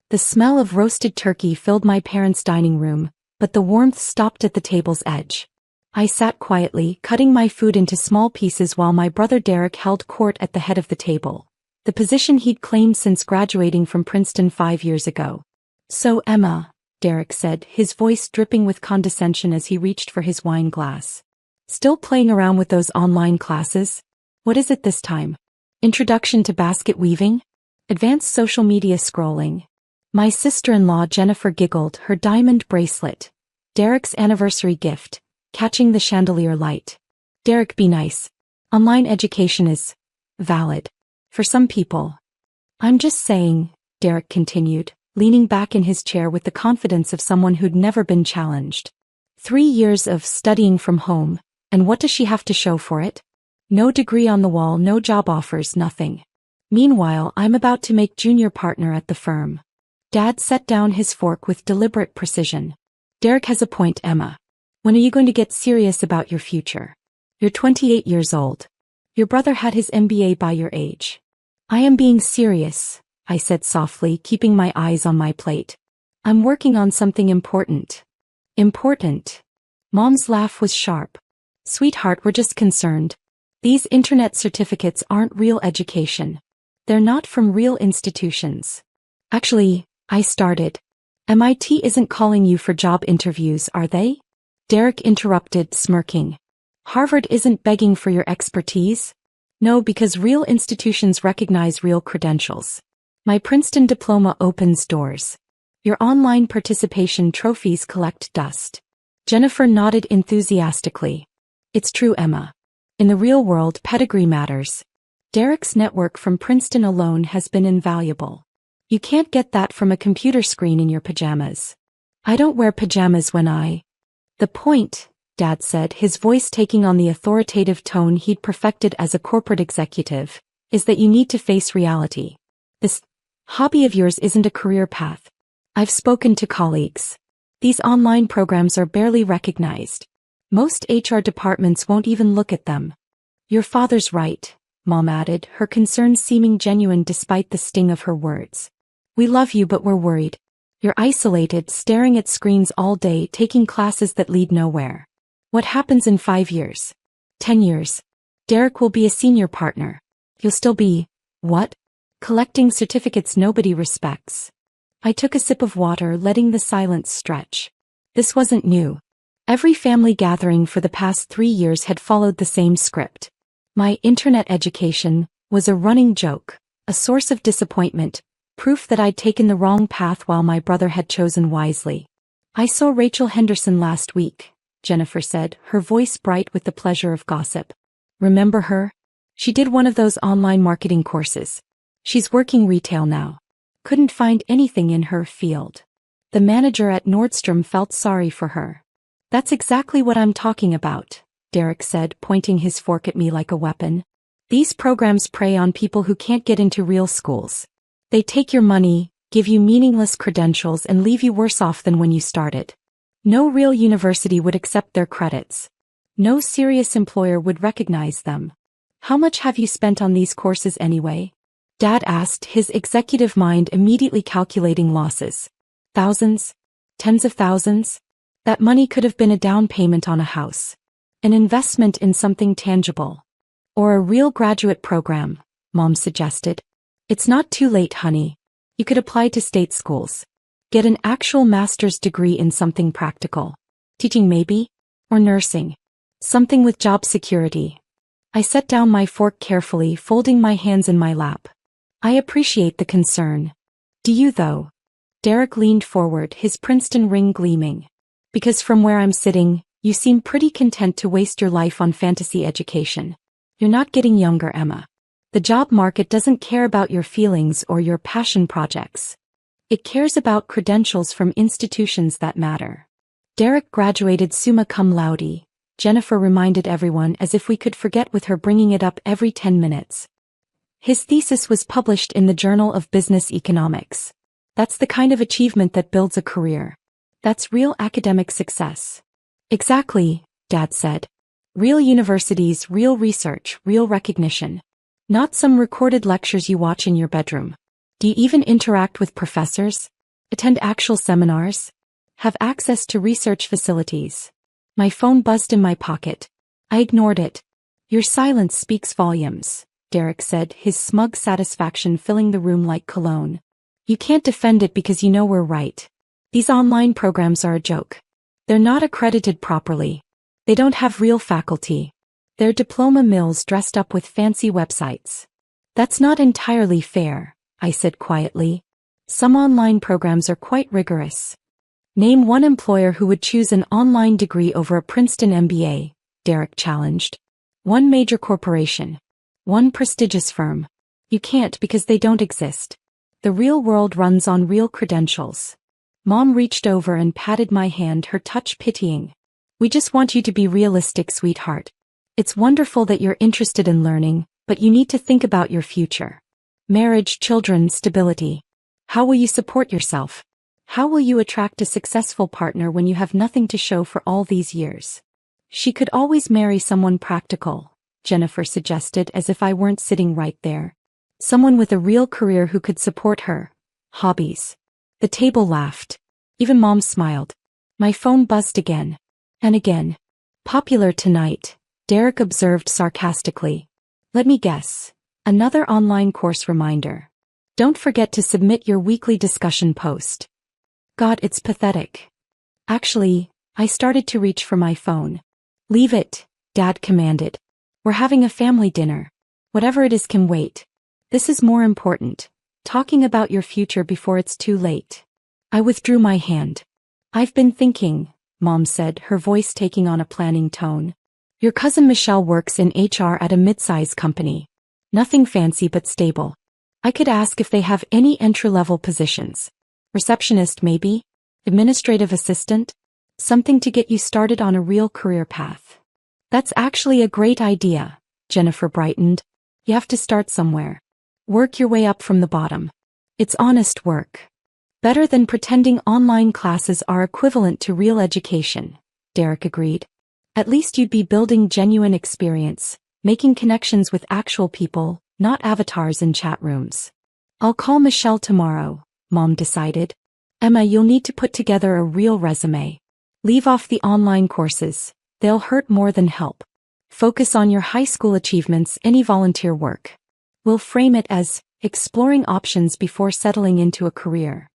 The smell of roasted turkey filled my parents' dining room, but the warmth stopped at the table's edge. I sat quietly, cutting my food into small pieces while my brother Derek held court at the head of the table, the position he'd claimed since graduating from Princeton 5 years ago. "So Emma," Derek said, his voice dripping with condescension as he reached for his wine glass. "Still playing around with those online classes? What is it this time? Introduction to basket weaving? Advanced social media scrolling?" My sister-in-law Jennifer giggled, her diamond bracelet, Derek's anniversary gift, catching the chandelier light. "Derek, be nice. Online education is valid. For some people." "I'm just saying," Derek continued, leaning back in his chair with the confidence of someone who'd never been challenged. 3 years of studying from home, and what does she have to show for it? No degree on the wall, no job offers, nothing. Meanwhile, I'm about to make junior partner at the firm. Dad set down his fork with deliberate precision. "Derek has a point, Emma. When are you going to get serious about your future? You're 28 years old. Your brother had his MBA by your age." "I am being serious," I said softly, keeping my eyes on my plate. "I'm working on something important." "Important?" Mom's laugh was sharp. "Sweetheart, we're just concerned. These internet certificates aren't real education. They're not from real institutions." "Actually," I started. "MIT isn't calling you for job interviews, are they?" Derek interrupted, smirking. "Harvard isn't begging for your expertise?" "No, because real institutions recognize real credentials. My Princeton diploma opens doors. Your online participation trophies collect dust." Jennifer nodded enthusiastically. "It's true, Emma. In the real world, pedigree matters. Derek's network from Princeton alone has been invaluable. You can't get that from a computer screen in your pajamas." "I don't wear pajamas when I—" "The point," Dad said, his voice taking on the authoritative tone he'd perfected as a corporate executive, "is that you need to face reality. This hobby of yours isn't a career path. I've spoken to colleagues. These online programs are barely recognized. Most HR departments won't even look at them." "Your father's right," Mom added, her concern seeming genuine despite the sting of her words. "We love you, but we're worried. You're isolated, staring at screens all day, taking classes that lead nowhere. What happens in 5 years? 10 years? Derek will be a senior partner. You'll still be, what? Collecting certificates nobody respects." I took a sip of water, letting the silence stretch. This wasn't new. Every family gathering for the past 3 years had followed the same script. My internet education was a running joke, a source of disappointment, proof that I'd taken the wrong path while my brother had chosen wisely. "I saw Rachel Henderson last week," Jennifer said, her voice bright with the pleasure of gossip. "Remember her? She did one of those online marketing courses. She's working retail now. Couldn't find anything in her field. The manager at Nordstrom felt sorry for her." "That's exactly what I'm talking about," Derek said, pointing his fork at me like a weapon. "These programs prey on people who can't get into real schools. They take your money, give you meaningless credentials, and leave you worse off than when you started. No real university would accept their credits. No serious employer would recognize them. How much have you spent on these courses anyway?" Dad asked, his executive mind immediately calculating losses. "Thousands? Tens of thousands? That money could have been a down payment on a house. An investment in something tangible. Or a real graduate program," Mom suggested. "It's not too late, honey. You could apply to state schools. Get an actual master's degree in something practical. Teaching maybe? Or nursing. Something with job security." I set down my fork carefully, folding my hands in my lap. "I appreciate the concern. Do you though?" Derek leaned forward, his Princeton ring gleaming. "Because from where I'm sitting, you seem pretty content to waste your life on fantasy education. You're not getting younger, Emma. The job market doesn't care about your feelings or your passion projects. It cares about credentials from institutions that matter." Derek graduated summa cum laude, Jennifer reminded everyone, as if we could forget with her bringing it up every 10 minutes. "His thesis was published in the Journal of Business Economics. That's the kind of achievement that builds a career. That's real academic success." "Exactly," Dad said. "Real universities, real research, real recognition. Not some recorded lectures you watch in your bedroom. Do you even interact with professors? Attend actual seminars? Have access to research facilities? My phone buzzed in my pocket. I ignored it. Your silence speaks volumes, Derek said, his smug satisfaction filling the room like cologne. You can't defend it because you know we're right. These online programs are a joke. They're not accredited properly. They don't have real faculty. They're diploma mills dressed up with fancy websites. That's not entirely fair, I said quietly. Some online programs are quite rigorous. Name one employer who would choose an online degree over a Princeton MBA, Derek challenged. One major corporation. One prestigious firm. You can't because they don't exist. The real world runs on real credentials. Mom reached over and patted my hand, her touch pitying. We just want you to be realistic, sweetheart. It's wonderful that you're interested in learning, but you need to think about your future. Marriage, children, stability. How will you support yourself? How will you attract a successful partner when you have nothing to show for all these years? She could always marry someone practical, Jennifer suggested, as if I weren't sitting right there. Someone with a real career who could support her. Hobbies. The table laughed. Even Mom smiled. My phone buzzed again. And again. Popular tonight, Derek observed sarcastically. Let me guess. Another online course reminder. Don't forget to submit your weekly discussion post. God, it's pathetic. Actually, I started to reach for my phone. Leave it, Dad commanded. We're having a family dinner. Whatever it is can wait. This is more important. Talking about your future before it's too late. I withdrew my hand. I've been thinking, Mom said, her voice taking on a planning tone. Your cousin Michelle works in HR at a mid-size company. Nothing fancy but stable. I could ask if they have any entry-level positions. Receptionist maybe? Administrative assistant? Something to get you started on a real career path. That's actually a great idea, Jennifer brightened. You have to start somewhere. Work your way up from the bottom. It's honest work. Better than pretending online classes are equivalent to real education, Derek agreed. At least you'd be building genuine experience, making connections with actual people, not avatars in chat rooms. I'll call Michelle tomorrow, Mom decided. Emma, you'll need to put together a real resume. Leave off the online courses. They'll hurt more than help. Focus on your high school achievements, any volunteer work. We'll frame it as exploring options before settling into a career.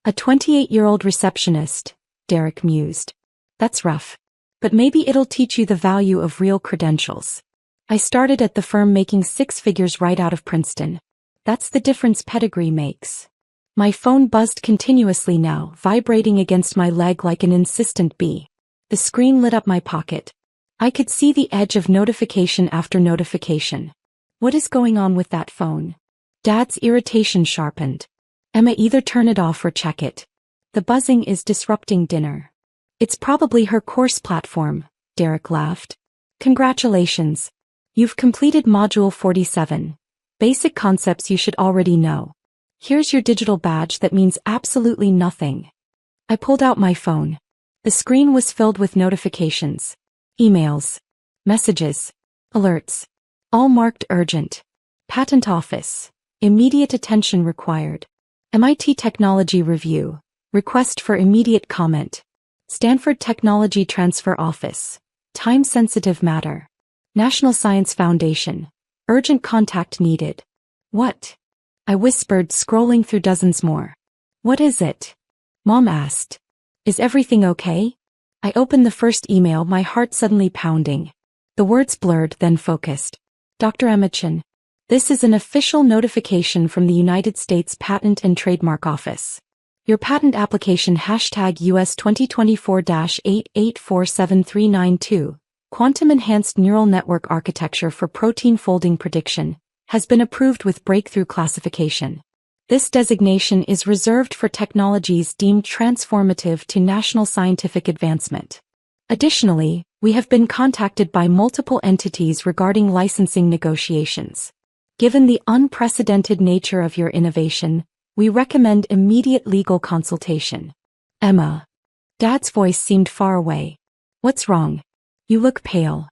A 28-year-old receptionist, Derek mused. That's rough. But maybe it'll teach you the value of real credentials. I started at the firm making 6 figures right out of Princeton. That's the difference pedigree makes. My phone buzzed continuously now, vibrating against my leg like an insistent bee. The screen lit up my pocket. I could see the edge of notification after notification. What is going on with that phone? Dad's irritation sharpened. Emma, either turn it off or check it. The buzzing is disrupting dinner. It's probably her course platform, Derek laughed. Congratulations. You've completed Module 47. Basic concepts you should already know. Here's your digital badge that means absolutely nothing. I pulled out my phone. The screen was filled with notifications. Emails. Messages. Alerts. All marked urgent. Patent Office. Immediate attention required. MIT Technology Review. Request for immediate comment. Stanford Technology Transfer Office. Time-sensitive matter. National Science Foundation. Urgent contact needed. What? I whispered, scrolling through dozens more. What is it? Mom asked. Is everything okay? I opened the first email, my heart suddenly pounding. The words blurred, then focused. Dr. Emma Chin. This is an official notification from the United States Patent and Trademark Office. Your patent application #US 2024-8847392, Quantum Enhanced Neural Network Architecture for Protein Folding Prediction, has been approved with breakthrough classification. This designation is reserved for technologies deemed transformative to national scientific advancement. Additionally, we have been contacted by multiple entities regarding licensing negotiations. Given the unprecedented nature of your innovation, we recommend immediate legal consultation. Emma. Dad's voice seemed far away. What's wrong? You look pale.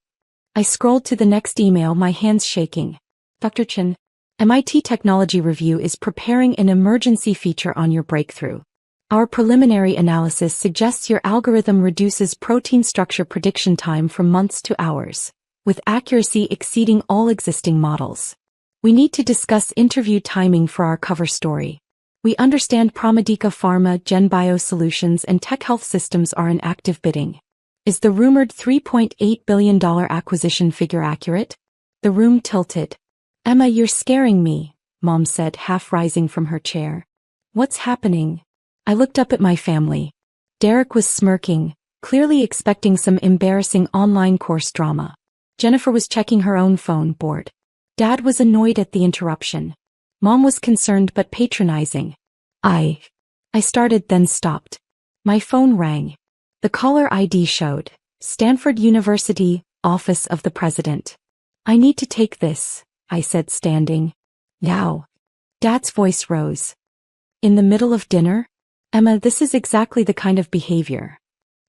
I scrolled to the next email, my hands shaking. Dr. Chin, MIT Technology Review is preparing an emergency feature on your breakthrough. Our preliminary analysis suggests your algorithm reduces protein structure prediction time from months to hours, with accuracy exceeding all existing models. We need to discuss interview timing for our cover story. We understand Pramedika Pharma, GenBio Solutions and Tech Health Systems are in active bidding. Is the rumored $3.8 billion acquisition figure accurate? The room tilted. Emma, you're scaring me, Mom said, half rising from her chair. What's happening? I looked up at my family. Derek was smirking, clearly expecting some embarrassing online course drama. Jennifer was checking her own phone, bored. Dad was annoyed at the interruption. Mom was concerned but patronizing. I started, then stopped. My phone rang. The caller ID showed Stanford University, Office of the President. I need to take this, I said, standing. Now. Dad's voice rose. In the middle of dinner? Emma, this is exactly the kind of behavior.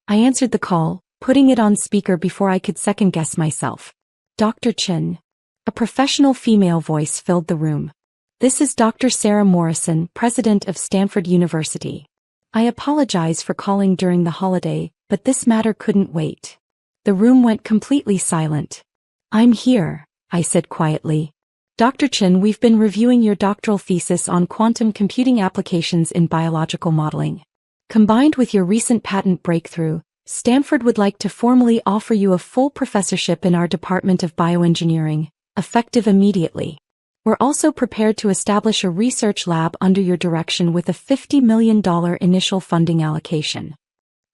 I answered the call, putting it on speaker before I could second-guess myself. Dr. Chin. A professional female voice filled the room. This is Dr. Sarah Morrison, president of Stanford University. I apologize for calling during the holiday, but this matter couldn't wait. The room went completely silent. I'm here, I said quietly. Dr. Chin, we've been reviewing your doctoral thesis on quantum computing applications in biological modeling. Combined with your recent patent breakthrough, Stanford would like to formally offer you a full professorship in our Department of Bioengineering, effective immediately. We're also prepared to establish a research lab under your direction with a $50 million initial funding allocation.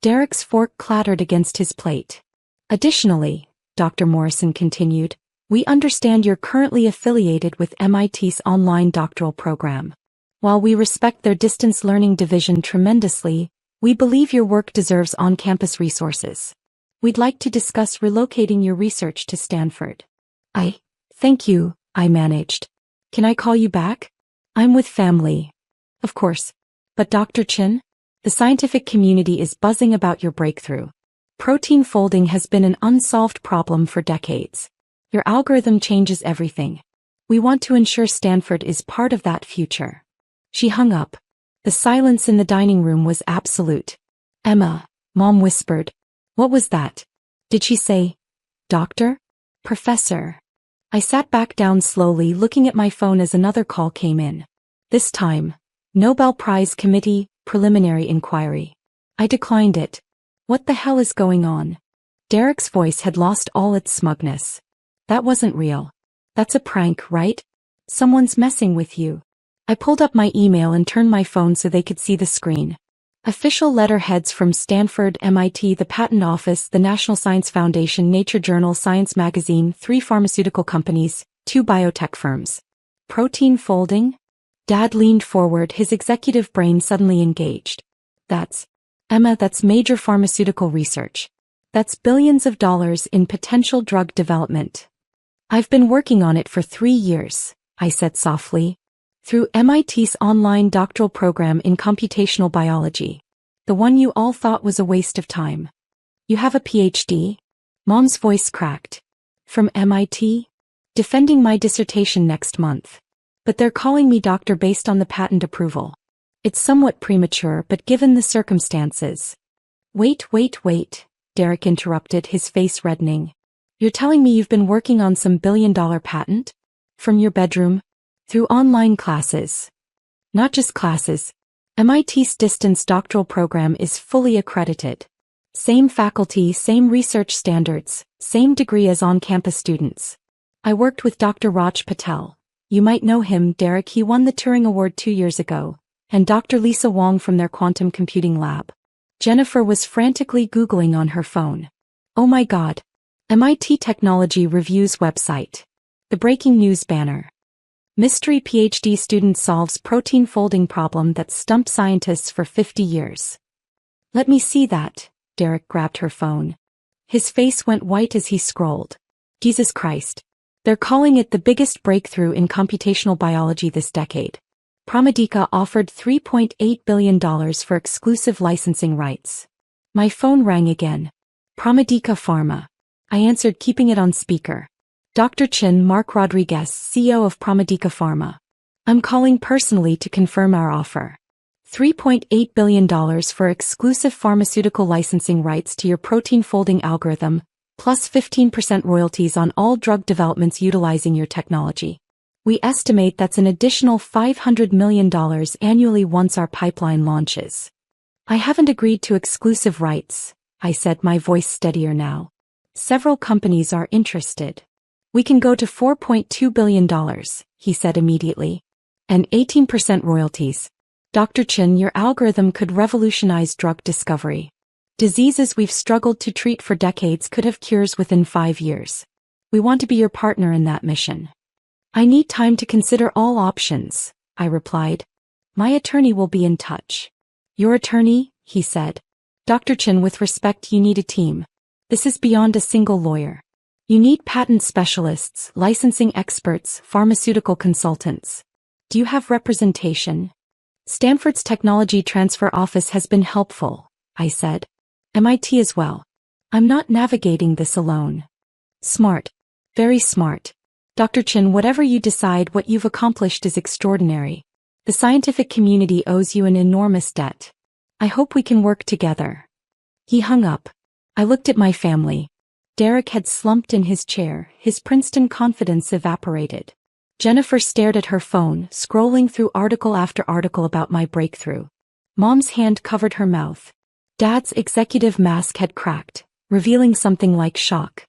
Derek's fork clattered against his plate. Additionally, Dr. Morrison continued, we understand you're currently affiliated with MIT's online doctoral program. While we respect their distance learning division tremendously, we believe your work deserves on-campus resources. We'd like to discuss relocating your research to Stanford. Thank you, I managed. Can I call you back? I'm with family. Of course. But Dr. Chin? The scientific community is buzzing about your breakthrough. Protein folding has been an unsolved problem for decades. Your algorithm changes everything. We want to ensure Stanford is part of that future. She hung up. The silence in the dining room was absolute. Emma, Mom whispered. What was that? Did she say, Doctor? Professor? I sat back down slowly, looking at my phone as another call came in. This time, Nobel Prize Committee, preliminary inquiry. I declined it. What the hell is going on? Derek's voice had lost all its smugness. That wasn't real. That's a prank, right? Someone's messing with you. I pulled up my email and turned my phone so they could see the screen. Official letterheads from Stanford, MIT, the Patent Office, the National Science Foundation, Nature Journal, Science Magazine, 3 pharmaceutical companies, 2 biotech firms. Protein folding? Dad leaned forward, his executive brain suddenly engaged. Emma, that's major pharmaceutical research. That's billions of dollars in potential drug development. I've been working on it for 3 years, I said softly. Through MIT's online doctoral program in computational biology. The one you all thought was a waste of time. You have a PhD? Mom's voice cracked. From MIT? Defending my dissertation next month. But they're calling me doctor based on the patent approval. It's somewhat premature, but given the circumstances. Wait, Derek interrupted, his face reddening. You're telling me you've been working on some billion-dollar patent? From your bedroom? Through online classes. Not just classes. MIT's distance doctoral program is fully accredited. Same faculty, same research standards, same degree as on-campus students. I worked with Dr. Raj Patel. You might know him, Derek, he won the Turing Award 2 years ago. And Dr. Lisa Wong from their quantum computing lab. Jennifer was frantically Googling on her phone. Oh my God. MIT Technology Review's website. The breaking news banner. Mystery PhD student solves protein folding problem that stumped scientists for 50 years. Let me see that. Derek grabbed her phone. His face went white as he scrolled. Jesus Christ. They're calling it the biggest breakthrough in computational biology this decade. Pramedika offered $3.8 billion for exclusive licensing rights. My phone rang again. Pramedika Pharma. I answered, keeping it on speaker. Dr. Chin, Mark Rodriguez, CEO of Pramedika Pharma. I'm calling personally to confirm our offer. $3.8 billion for exclusive pharmaceutical licensing rights to your protein folding algorithm, plus 15% royalties on all drug developments utilizing your technology. We estimate that's an additional $500 million annually once our pipeline launches. I haven't agreed to exclusive rights, I said, my voice steadier now. Several companies are interested. We can go to $4.2 billion, he said immediately. And 18% royalties. Dr. Chen, your algorithm could revolutionize drug discovery. Diseases we've struggled to treat for decades could have cures within 5 years. We want to be your partner in that mission. I need time to consider all options, I replied. My attorney will be in touch. Your attorney? He said. Dr. Chen, with respect, you need a team. This is beyond a single lawyer. You need patent specialists, licensing experts, pharmaceutical consultants. Do you have representation? Stanford's Technology Transfer Office has been helpful, I said. MIT as well. I'm not navigating this alone. Smart. Very smart. Dr. Chen, whatever you decide, what you've accomplished is extraordinary. The scientific community owes you an enormous debt. I hope we can work together. He hung up. I looked at my family. Derek had slumped in his chair, his Princeton confidence evaporated. Jennifer stared at her phone, scrolling through article after article about my breakthrough. Mom's hand covered her mouth. Dad's executive mask had cracked, revealing something like shock.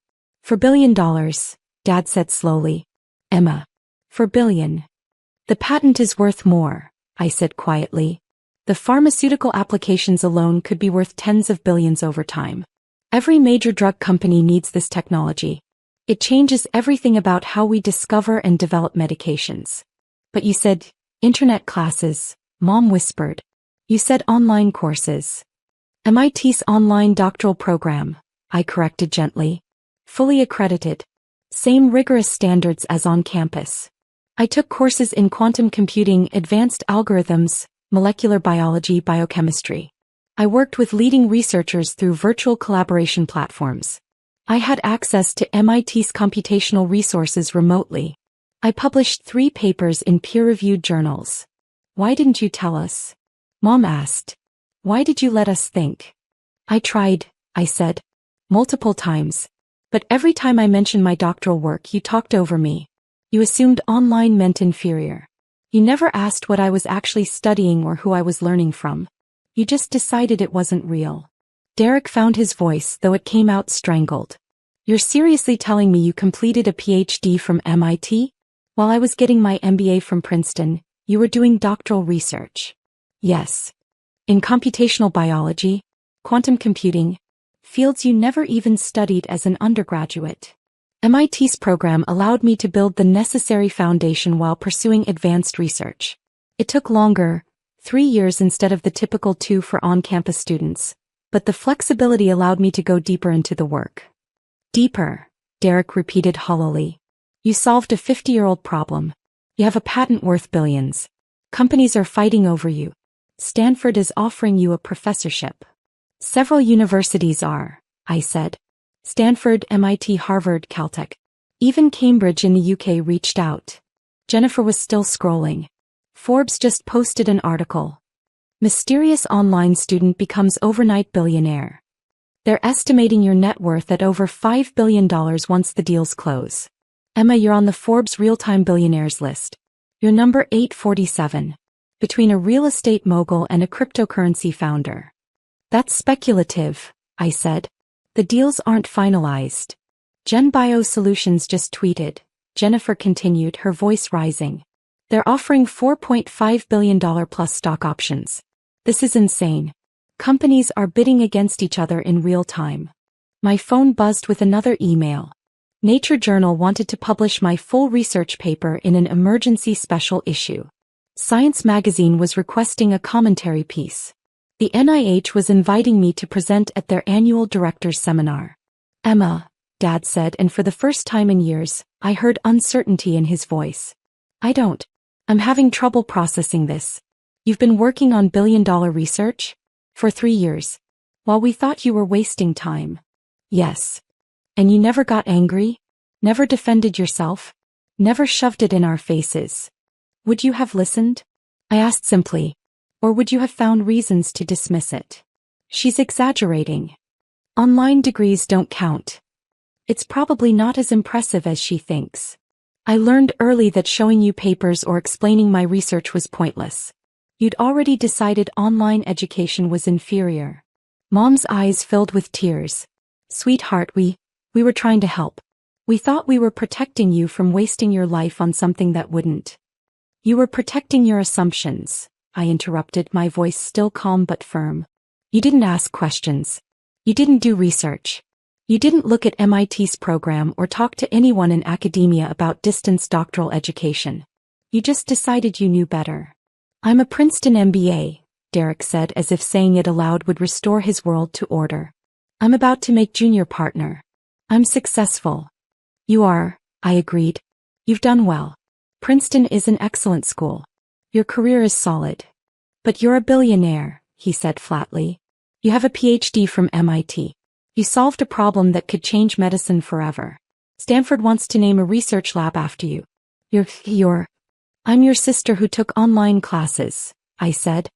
$4 billion, Dad said slowly. Emma. $4 billion. The patent is worth more, I said quietly. The pharmaceutical applications alone could be worth tens of billions over time. Every major drug company needs this technology. It changes everything about how we discover and develop medications. But you said, internet classes, Mom whispered. You said online courses. MIT's online doctoral program, I corrected gently. Fully accredited. Same rigorous standards as on campus. I took courses in quantum computing, advanced algorithms, molecular biology, biochemistry. I worked with leading researchers through virtual collaboration platforms. I had access to MIT's computational resources remotely. I published 3 papers in peer-reviewed journals. Why didn't you tell us? Mom asked. Why did you let us think? I tried, I said. Multiple times. But every time I mentioned my doctoral work, you talked over me. You assumed online meant inferior. You never asked what I was actually studying or who I was learning from. You just decided it wasn't real. Derek found his voice, though it came out strangled. You're seriously telling me you completed a PhD from MIT? While I was getting my MBA from Princeton, you were doing doctoral research. Yes. In computational biology, quantum computing, fields you never even studied as an undergraduate. MIT's program allowed me to build the necessary foundation while pursuing advanced research. It took longer, 3 years instead of the typical 2 for on-campus students. But the flexibility allowed me to go deeper into the work. Deeper, Derek repeated hollowly. You solved a 50-year-old problem. You have a patent worth billions. Companies are fighting over you. Stanford is offering you a professorship. Several universities are, I said. Stanford, MIT, Harvard, Caltech. Even Cambridge in the UK reached out. Jennifer was still scrolling. Forbes just posted an article. Mysterious online student becomes overnight billionaire. They're estimating your net worth at over $5 billion once the deals close. Emma, you're on the Forbes real-time billionaires list. You're number 847. Between a real estate mogul and a cryptocurrency founder. That's speculative, I said. The deals aren't finalized. Gen Bio Solutions just tweeted. Jennifer continued, her voice rising. They're offering $4.5 billion plus stock options. This is insane. Companies are bidding against each other in real time. My phone buzzed with another email. Nature Journal wanted to publish my full research paper in an emergency special issue. Science magazine was requesting a commentary piece. The NIH was inviting me to present at their annual directors' seminar. Emma, Dad said, and for the first time in years, I heard uncertainty in his voice. I'm having trouble processing this. You've been working on billion-dollar research? For 3 years. While we thought you were wasting time. Yes. And you never got angry? Never defended yourself? Never shoved it in our faces? Would you have listened? I asked simply. Or would you have found reasons to dismiss it? She's exaggerating. Online degrees don't count. It's probably not as impressive as she thinks. I learned early that showing you papers or explaining my research was pointless. You'd already decided online education was inferior. Mom's eyes filled with tears. Sweetheart, we were trying to help. We thought we were protecting you from wasting your life on something that wouldn't. You were protecting your assumptions, I interrupted, my voice still calm but firm. You didn't ask questions. You didn't do research. You didn't look at MIT's program or talk to anyone in academia about distance doctoral education. You just decided you knew better. I'm a Princeton MBA, Derek said as if saying it aloud would restore his world to order. I'm about to make junior partner. I'm successful. You are, I agreed. You've done well. Princeton is an excellent school. Your career is solid. But you're a billionaire, he said flatly. You have a PhD from MIT. You solved a problem that could change medicine forever. Stanford wants to name a research lab after you. I'm your sister who took online classes, I said.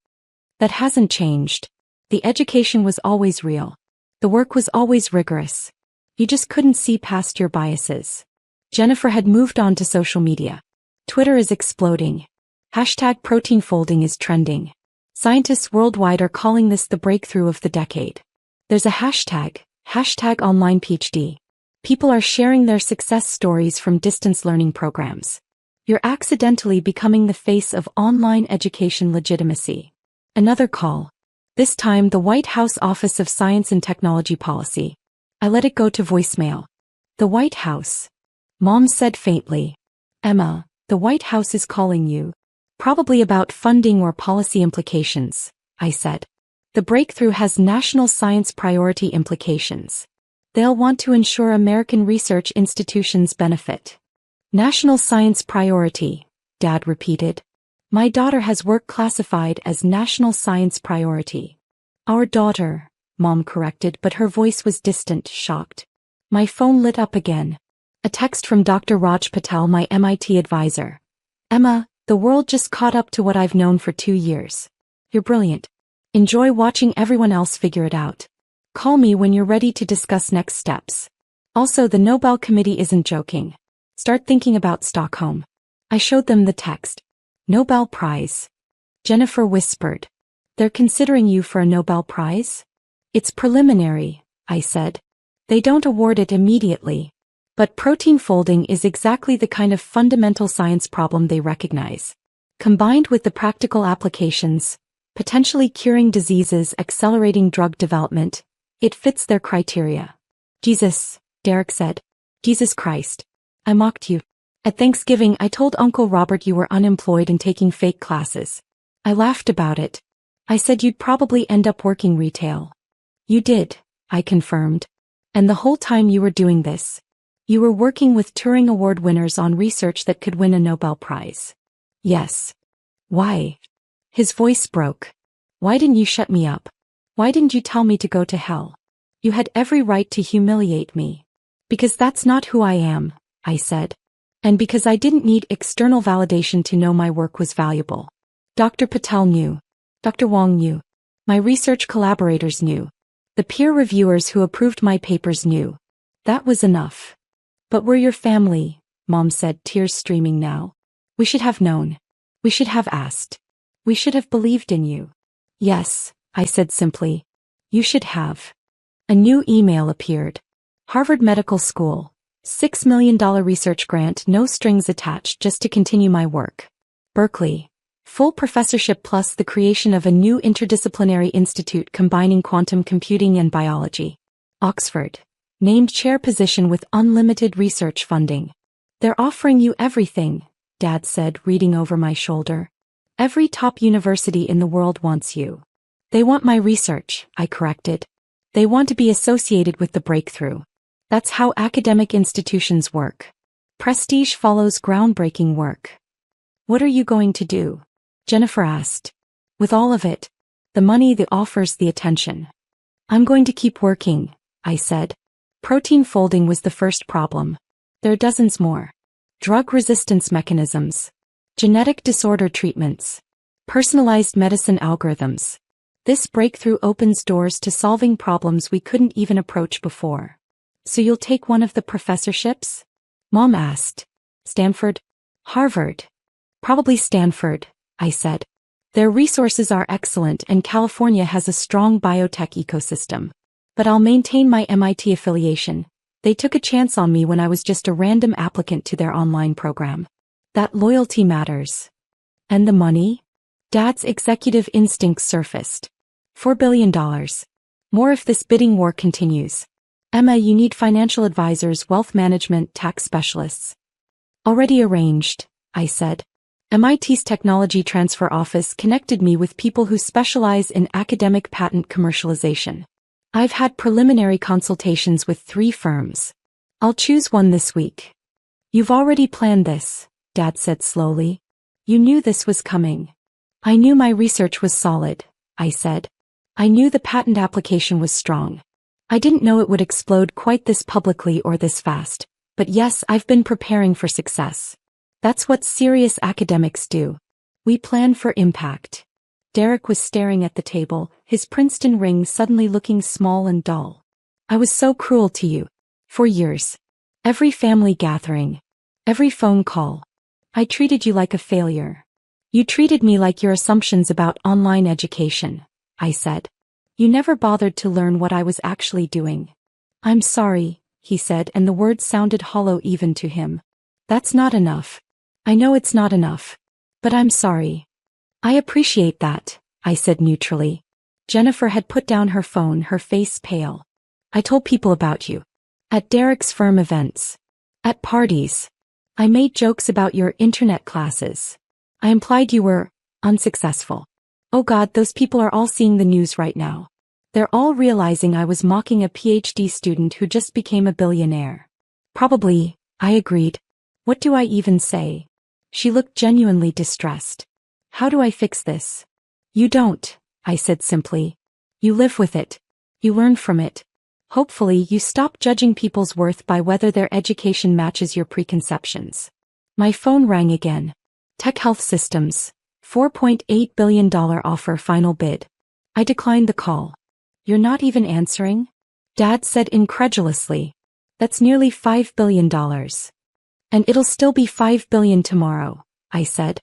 That hasn't changed. The education was always real. The work was always rigorous. You just couldn't see past your biases. Jennifer had moved on to social media. Twitter is exploding. Hashtag protein folding is trending. Scientists worldwide are calling this the breakthrough of the decade. There's a hashtag online PhD. People are sharing their success stories from distance learning programs. You're accidentally becoming the face of online education legitimacy. Another call. This time the White House Office of Science and Technology Policy. I let it go to voicemail. The White House. Mom said faintly. Emma, the White House is calling you. Probably about funding or policy implications, I said. The breakthrough has national science priority implications. They'll want to ensure American research institutions benefit. National science priority, Dad repeated. My daughter has work classified as national science priority. Our daughter, Mom corrected, but her voice was distant, shocked. My phone lit up again. A text from Dr. Raj Patel, my MIT advisor. Emma, the world just caught up to what I've known for 2 years. You're brilliant. Enjoy watching everyone else figure it out. Call me when you're ready to discuss next steps. Also, the Nobel Committee isn't joking. Start thinking about Stockholm. I showed them the text. Nobel Prize. Jennifer whispered. They're considering you for a Nobel Prize? It's preliminary, I said. They don't award it immediately. But protein folding is exactly the kind of fundamental science problem they recognize. Combined with the practical applications, potentially curing diseases, accelerating drug development, it fits their criteria. Jesus, Derek said. Jesus Christ. I mocked you. At Thanksgiving, I told Uncle Robert you were unemployed and taking fake classes. I laughed about it. I said you'd probably end up working retail. You did, I confirmed. And the whole time you were doing this, you were working with Turing Award winners on research that could win a Nobel Prize. Yes. Why? His voice broke. Why didn't you shut me up? Why didn't you tell me to go to hell? You had every right to humiliate me. Because that's not who I am, I said. And because I didn't need external validation to know my work was valuable. Dr. Patel knew. Dr. Wong knew. My research collaborators knew. The peer reviewers who approved my papers knew. That was enough. But we're your family, Mom said, tears streaming now. We should have known. We should have asked. We should have believed in you. Yes, I said simply. You should have. A new email appeared. Harvard Medical School. $6 million research grant, no strings attached, just to continue my work. Berkeley. Full professorship plus the creation of a new interdisciplinary institute combining quantum computing and biology. Oxford. Named chair position with unlimited research funding. They're offering you everything, Dad said, reading over my shoulder. Every top university in the world wants you. They want my research, I corrected. They want to be associated with the breakthrough. That's how academic institutions work. Prestige follows groundbreaking work. What are you going to do? Jennifer asked. With all of it, the money, the offers, the attention. I'm going to keep working, I said. Protein folding was the first problem. There are dozens more. Drug resistance mechanisms. Genetic disorder treatments. Personalized medicine algorithms. This breakthrough opens doors to solving problems we couldn't even approach before. So you'll take one of the professorships? Mom asked. Stanford? Harvard? Probably Stanford, I said. Their resources are excellent and California has a strong biotech ecosystem. But I'll maintain my MIT affiliation. They took a chance on me when I was just a random applicant to their online program. That loyalty matters. And the money? Dad's executive instincts surfaced. $4 billion. More if this bidding war continues. Emma, you need financial advisors, wealth management, tax specialists. Already arranged, I said. MIT's technology transfer office connected me with people who specialize in academic patent commercialization. I've had preliminary consultations with 3 firms. I'll choose one this week. You've already planned this, Dad said slowly. You knew this was coming. I knew my research was solid, I said. I knew the patent application was strong. I didn't know it would explode quite this publicly or this fast, but yes, I've been preparing for success. That's what serious academics do. We plan for impact. Derek was staring at the table, his Princeton ring suddenly looking small and dull. I was so cruel to you. For years. Every family gathering. Every phone call. I treated you like a failure. You treated me like your assumptions about online education, I said. You never bothered to learn what I was actually doing. I'm sorry, he said, and the words sounded hollow even to him. That's not enough. I know it's not enough. But I'm sorry. I appreciate that, I said neutrally. Jennifer had put down her phone, her face pale. I told people about you. At Derek's firm events. At parties. I made jokes about your internet classes. I implied you were unsuccessful. Oh God, those people are all seeing the news right now. They're all realizing I was mocking a PhD student who just became a billionaire. Probably, I agreed. What do I even say? She looked genuinely distressed. How do I fix this? You don't, I said simply. You live with it. You learn from it. Hopefully you stop judging people's worth by whether their education matches your preconceptions. My phone rang again. Tech Health Systems. $4.8 billion offer, final bid. I declined the call. You're not even answering? Dad said incredulously. That's nearly $5 billion. And it'll still be $5 billion tomorrow, I said.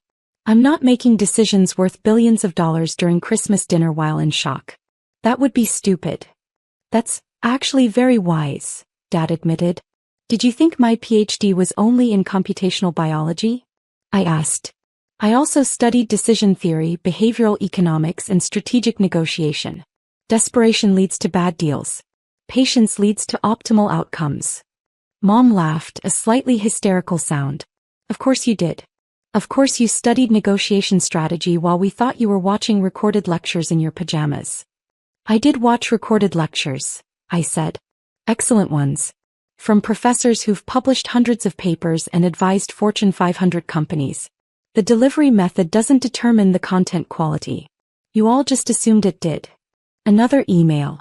I'm not making decisions worth billions of dollars during Christmas dinner while in shock. That would be stupid. That's actually very wise, Dad admitted. Did you think my PhD was only in computational biology? I asked. I also studied decision theory, behavioral economics, and strategic negotiation. Desperation leads to bad deals. Patience leads to optimal outcomes. Mom laughed, a slightly hysterical sound. Of course you did. Of course you studied negotiation strategy while we thought you were watching recorded lectures in your pajamas. I did watch recorded lectures, I said. Excellent ones. From professors who've published hundreds of papers and advised Fortune 500 companies. The delivery method doesn't determine the content quality. You all just assumed it did. Another email.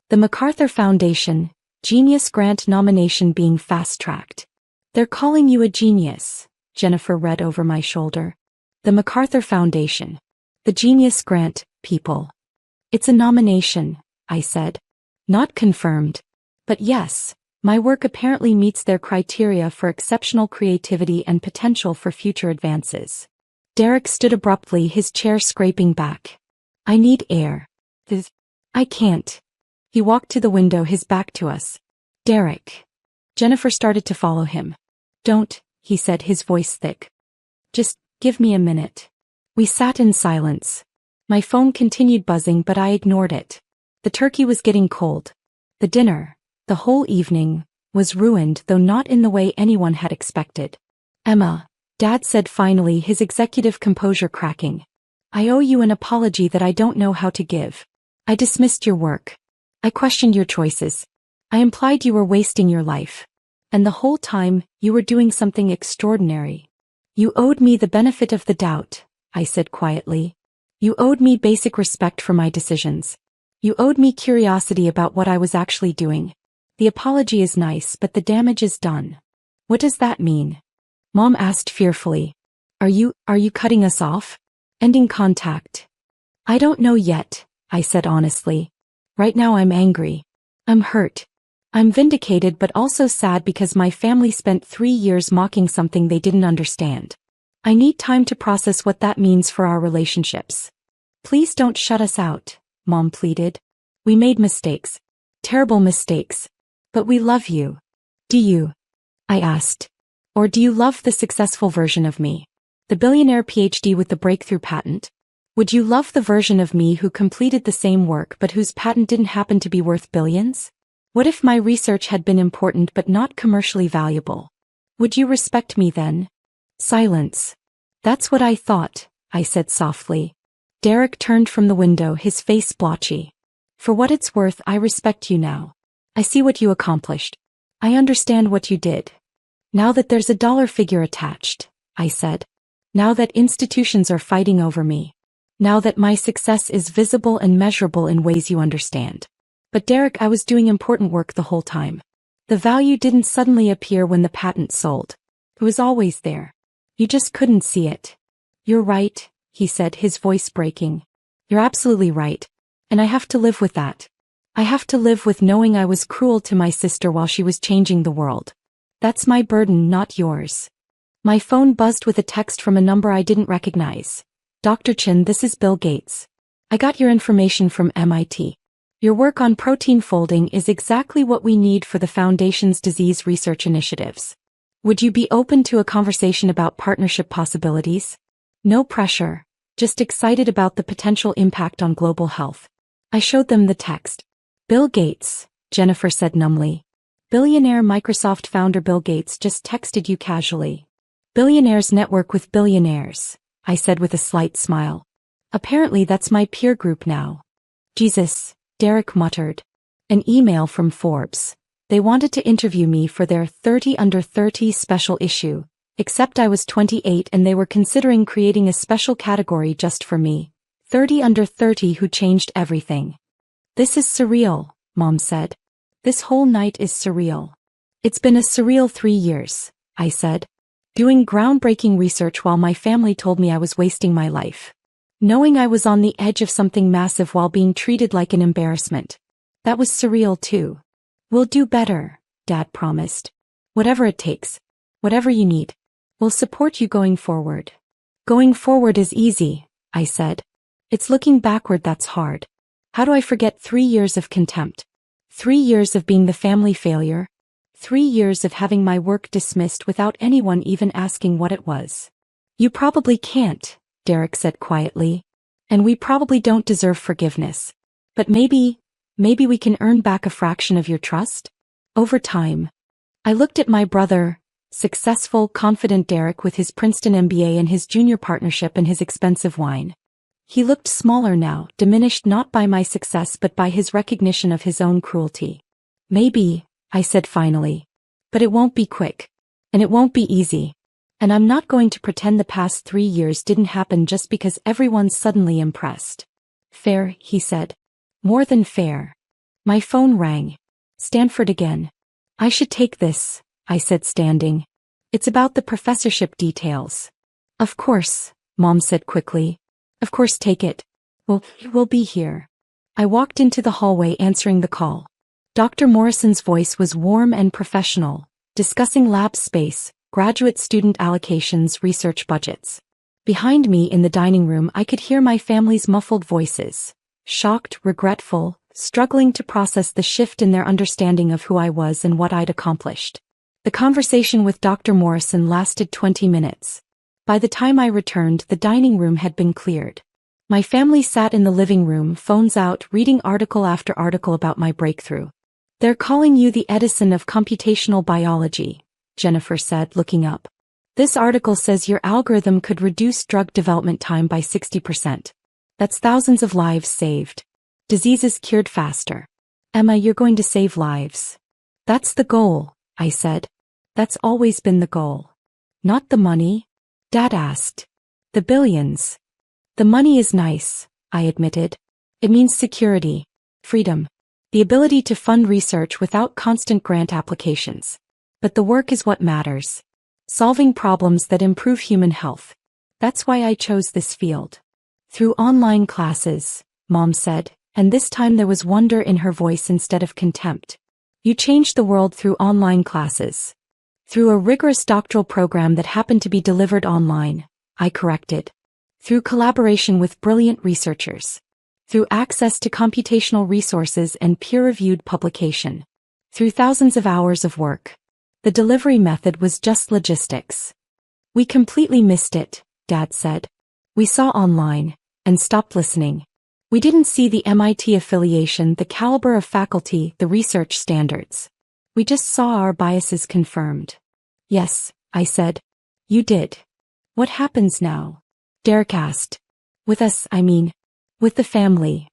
The MacArthur Foundation, Genius Grant nomination being fast-tracked. They're calling you a genius, Jennifer read over my shoulder. The MacArthur Foundation. The Genius Grant, people. It's a nomination, I said. Not confirmed. But yes, my work apparently meets their criteria for exceptional creativity and potential for future advances. Derek stood abruptly, his chair scraping back. I need air. I can't. He walked to the window, his back to us. Derek. Jennifer started to follow him. Don't, he said, his voice thick. Just give me a minute. We sat in silence. My phone continued buzzing, but I ignored it. The turkey was getting cold. The dinner, the whole evening, was ruined, though not in the way anyone had expected. Emma, Dad said finally, his executive composure cracking. I owe you an apology that I don't know how to give. I dismissed your work. I questioned your choices. I implied you were wasting your life. And the whole time, you were doing something extraordinary. You owed me the benefit of the doubt, I said quietly. You owed me basic respect for my decisions. You owed me curiosity about what I was actually doing. The apology is nice, but the damage is done. What does that mean? Mom asked fearfully. Are you cutting us off? Ending contact. I don't know yet, I said honestly. Right now I'm angry. I'm hurt. I'm vindicated but also sad because my family spent 3 years mocking something they didn't understand. I need time to process what that means for our relationships. Please don't shut us out, Mom pleaded. We made mistakes. Terrible mistakes. But we love you. Do you? I asked. Or do you love the successful version of me? The billionaire PhD with the breakthrough patent? Would you love the version of me who completed the same work but whose patent didn't happen to be worth billions? What if my research had been important but not commercially valuable? Would you respect me then? Silence. That's what I thought, I said softly. Derek turned from the window, his face blotchy. For what it's worth, I respect you now. I see what you accomplished. I understand what you did. Now that there's a dollar figure attached, I said. Now that institutions are fighting over me. Now that my success is visible and measurable in ways you understand. But Derek, I was doing important work the whole time. The value didn't suddenly appear when the patent sold. It was always there. You just couldn't see it. You're right, he said, his voice breaking. You're absolutely right. And I have to live with that. I have to live with knowing I was cruel to my sister while she was changing the world. That's my burden, not yours. My phone buzzed with a text from a number I didn't recognize. Dr. Chin, this is Bill Gates. I got your information from MIT. Your work on protein folding is exactly what we need for the Foundation's disease research initiatives. Would you be open to a conversation about partnership possibilities? No pressure, just excited about the potential impact on global health. I showed them the text. Bill Gates, Jennifer said numbly. Billionaire Microsoft founder Bill Gates just texted you casually. Billionaires network with billionaires, I said with a slight smile. Apparently that's my peer group now. Jesus, Derek muttered. An email from Forbes. They wanted to interview me for their 30 under 30 special issue, except I was 28 and they were considering creating a special category just for me. 30 under 30 who changed everything. This is surreal, Mom said. This whole night is surreal. It's been a surreal 3 years, I said. Doing groundbreaking research while my family told me I was wasting my life. Knowing I was on the edge of something massive while being treated like an embarrassment. That was surreal too. We'll do better, Dad promised. Whatever it takes. Whatever you need. We'll support you going forward. Going forward is easy, I said. It's looking backward that's hard. How do I forget 3 years of contempt? 3 years of being the family failure? 3 years of having my work dismissed without anyone even asking what it was. You probably can't, Derek said quietly. And we probably don't deserve forgiveness. But maybe we can earn back a fraction of your trust? Over time. I looked at my brother, successful, confident Derek with his Princeton MBA and his junior partnership and his expensive wine. He looked smaller now, diminished not by my success but by his recognition of his own cruelty. Maybe, I said finally. But it won't be quick. And it won't be easy. And I'm not going to pretend the past 3 years didn't happen just because everyone's suddenly impressed. Fair, he said. More than fair. My phone rang. Stanford again. I should take this, I said standing. It's about the professorship details. Of course, Mom said quickly. Of course take it. We'll be here. I walked into the hallway answering the call. Dr. Morrison's voice was warm and professional, discussing lab space, graduate student allocations, research budgets. Behind me in the dining room I could hear my family's muffled voices, shocked, regretful, struggling to process the shift in their understanding of who I was and what I'd accomplished. The conversation with Dr. Morrison lasted 20 minutes. By the time I returned, the dining room had been cleared. My family sat in the living room, phones out, reading article after article about my breakthrough. They're calling you the Edison of computational biology, Jennifer said, looking up. This article says your algorithm could reduce drug development time by 60%. That's thousands of lives saved. Diseases cured faster. Emma, you're going to save lives. That's the goal, I said. That's always been the goal. Not the money? Dad asked. The billions. The money is nice, I admitted. It means security, freedom, the ability to fund research without constant grant applications. But the work is what matters. Solving problems that improve human health. That's why I chose this field. Through online classes, Mom said, and this time there was wonder in her voice instead of contempt. You changed the world through online classes. Through a rigorous doctoral program that happened to be delivered online, I corrected. Through collaboration with brilliant researchers. Through access to computational resources and peer-reviewed publication. Through thousands of hours of work. The delivery method was just logistics. We completely missed it, Dad said. We saw online, and stopped listening. We didn't see the MIT affiliation, the caliber of faculty, the research standards. We just saw our biases confirmed. Yes, I said. You did. What happens now? Derek asked. With us, I mean. With the family.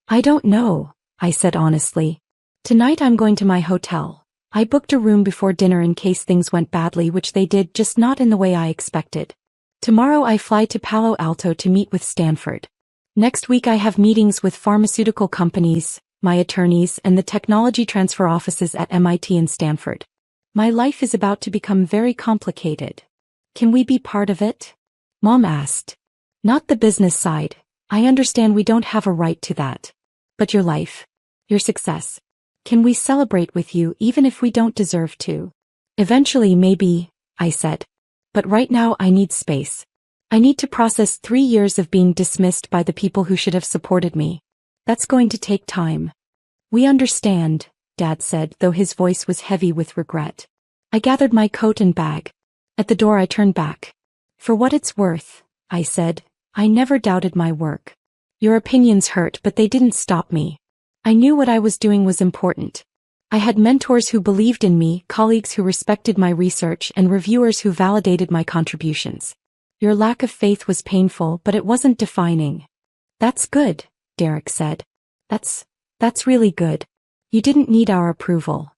I don't know, I said honestly. Tonight I'm going to my hotel. I booked a room before dinner in case things went badly, which they did, just not in the way I expected. Tomorrow I fly to Palo Alto to meet with Stanford. Next week I have meetings with pharmaceutical companies, my attorneys, and the technology transfer offices at MIT and Stanford. My life is about to become very complicated. Can we be part of it? Mom asked. Not the business side. I understand we don't have a right to that. But your life. Your success. Can we celebrate with you even if we don't deserve to? Eventually maybe, I said. But right now I need space. I need to process 3 years of being dismissed by the people who should have supported me. That's going to take time. We understand, Dad said, though his voice was heavy with regret. I gathered my coat and bag. At the door I turned back. For what it's worth, I said, I never doubted my work. Your opinions hurt, but they didn't stop me. I knew what I was doing was important. I had mentors who believed in me, colleagues who respected my research, and reviewers who validated my contributions. Your lack of faith was painful, but it wasn't defining. That's good, Derek said. That's really good. You didn't need our approval.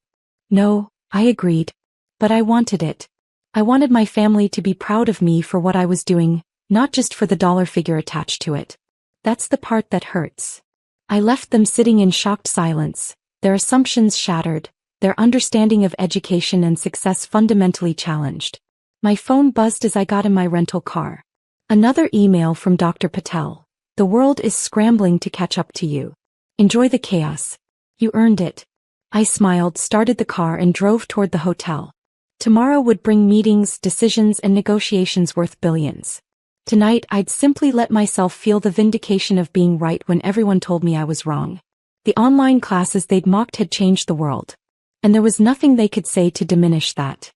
No, I agreed. But I wanted it. I wanted my family to be proud of me for what I was doing, not just for the dollar figure attached to it. That's the part that hurts. I left them sitting in shocked silence, their assumptions shattered, their understanding of education and success fundamentally challenged. My phone buzzed as I got in my rental car. Another email from Dr. Patel. The world is scrambling to catch up to you. Enjoy the chaos. You earned it. I smiled, started the car, and drove toward the hotel. Tomorrow would bring meetings, decisions, and negotiations worth billions. Tonight I'd simply let myself feel the vindication of being right when everyone told me I was wrong. The online classes they'd mocked had changed the world. And there was nothing they could say to diminish that.